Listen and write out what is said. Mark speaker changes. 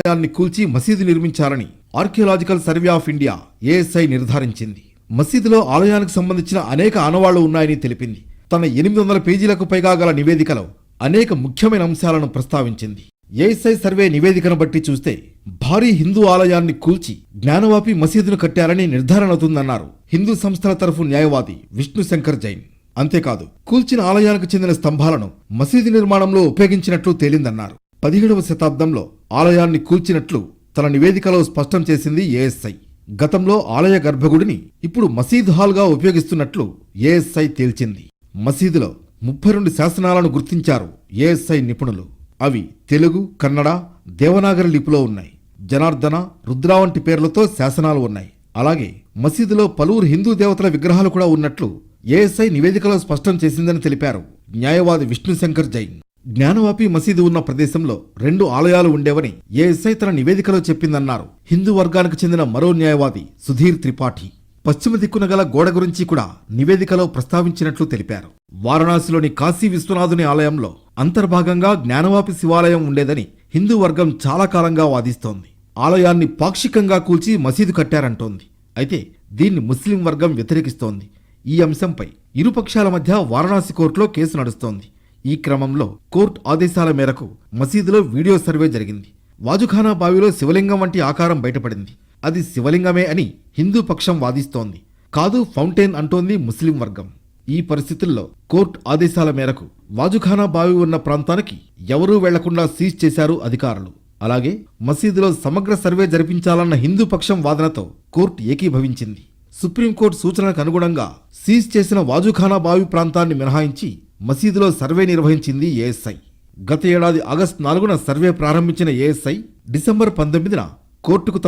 Speaker 1: ఆలయాన్ని కూల్చి మసీదు నిర్మించారని archaeological survey of India ASI నిర్ధారించింది. మసీదులో ఆలయానికి సంబంధించిన అనేక ఆనవాళ్లు ఉన్నాయని తెలిపింది. తన 800 పేజీలకు పైగా గల నివేదికలో అనేక ముఖ్యమైన అంశాలను ప్రస్తావించింది. ఏఎస్ఐ సర్వే నివేదికను బట్టి చూస్తే భారీ హిందూ ఆలయాన్ని కూల్చి జ్ఞానవాపి మసీదును కట్టారని నిర్ధారణ అవుతుందన్నారు హిందూ సంస్థల తరఫు న్యాయవాది విష్ణు శంకర్ జైన్. అంతేకాదు, కూల్చిన ఆలయానికి చెందిన స్తంభాలను మసీదు నిర్మాణంలో ఉపయోగించినట్లు తేలిందన్నారు. 17వ శతాబ్దంలో ఆలయాన్ని కూల్చినట్లు తన నివేదికలో స్పష్టం చేసింది ఏఎస్ఐ. గతంలో ఆలయ గర్భగుడిని ఇప్పుడు మసీద్ హాల్గా ఉపయోగిస్తున్నట్లు ఏఎస్ఐ తేల్చింది. మసీదులో 32 శాసనాలను గుర్తించారు ఏఎస్ఐ నిపుణులు. అవి తెలుగు, కన్నడ, దేవనాగరి లిపిలో ఉన్నాయి. జనార్దన, రుద్ర వంటి పేర్లతో శాసనాలు ఉన్నాయి. అలాగే మసీదులో పలువురు హిందూ దేవతల విగ్రహాలు కూడా ఉన్నట్లు ఏఎస్ఐ నివేదికలో స్పష్టం చేసిందని తెలిపారు న్యాయవాది విష్ణు శంకర్ జైన్. జ్ఞానవాపి మసీదు ఉన్న ప్రదేశంలో 2 ఆలయాలు ఉండేవని ఏఎస్ఐ తన నివేదికలో చెప్పిందన్నారు హిందూ వర్గానికి చెందిన మరో న్యాయవాది సుధీర్ త్రిపాఠి. పశ్చిమ దిక్కున గల గోడ గురించి కూడా నివేదికలో ప్రస్తావించినట్లు తెలిపారు. వారణాసిలోని కాశీ విశ్వనాథుని ఆలయంలో అంతర్భాగంగా జ్ఞానవాపి శివాలయం ఉండేదని హిందూ వర్గం చాలా కాలంగా వాదిస్తోంది. ఆలయాన్ని పాక్షికంగా కూల్చి మసీదు కట్టారంటోంది. అయితే దీన్ని ముస్లిం వర్గం వ్యతిరేకిస్తోంది. ఈ అంశంపై ఇరుపక్షాల మధ్య వారణాసి కోర్టులో కేసు నడుస్తోంది. ఈ క్రమంలో కోర్టు ఆదేశాల మేరకు మసీదులో వీడియో సర్వే జరిగింది. వాజుఖానా బావిలో శివలింగం వంటి ఆకారం బయటపడింది. అది శివలింగమే అని హిందూ పక్షం వాదిస్తోంది. కాదు, ఫౌంటైన్ అంటోంది ముస్లిం వర్గం. ఈ పరిస్థితుల్లో కోర్టు ఆదేశాల మేరకు వాజుఖానా బావి ఉన్న ప్రాంతానికి ఎవరూ వెళ్లకుండా సీజ్ చేశారు అధికారులు. అలాగే మసీదులో సమగ్ర సర్వే జరిపించాలన్న హిందూ పక్షం వాదనతో కోర్టు ఏకీభవించింది. సుప్రీంకోర్టు సూచనలకు అనుగుణంగా సీజ్ చేసిన వాజుఖానా బావి ప్రాంతాన్ని మినహాయించి మసీదులో సర్వే నిర్వహించింది ఏఎస్ఐ. గత ఏడాది ఆగస్టు 4న సర్వే ప్రారంభించిన ఏఎస్ఐ డిసెంబర్ 19న కోర్టుకు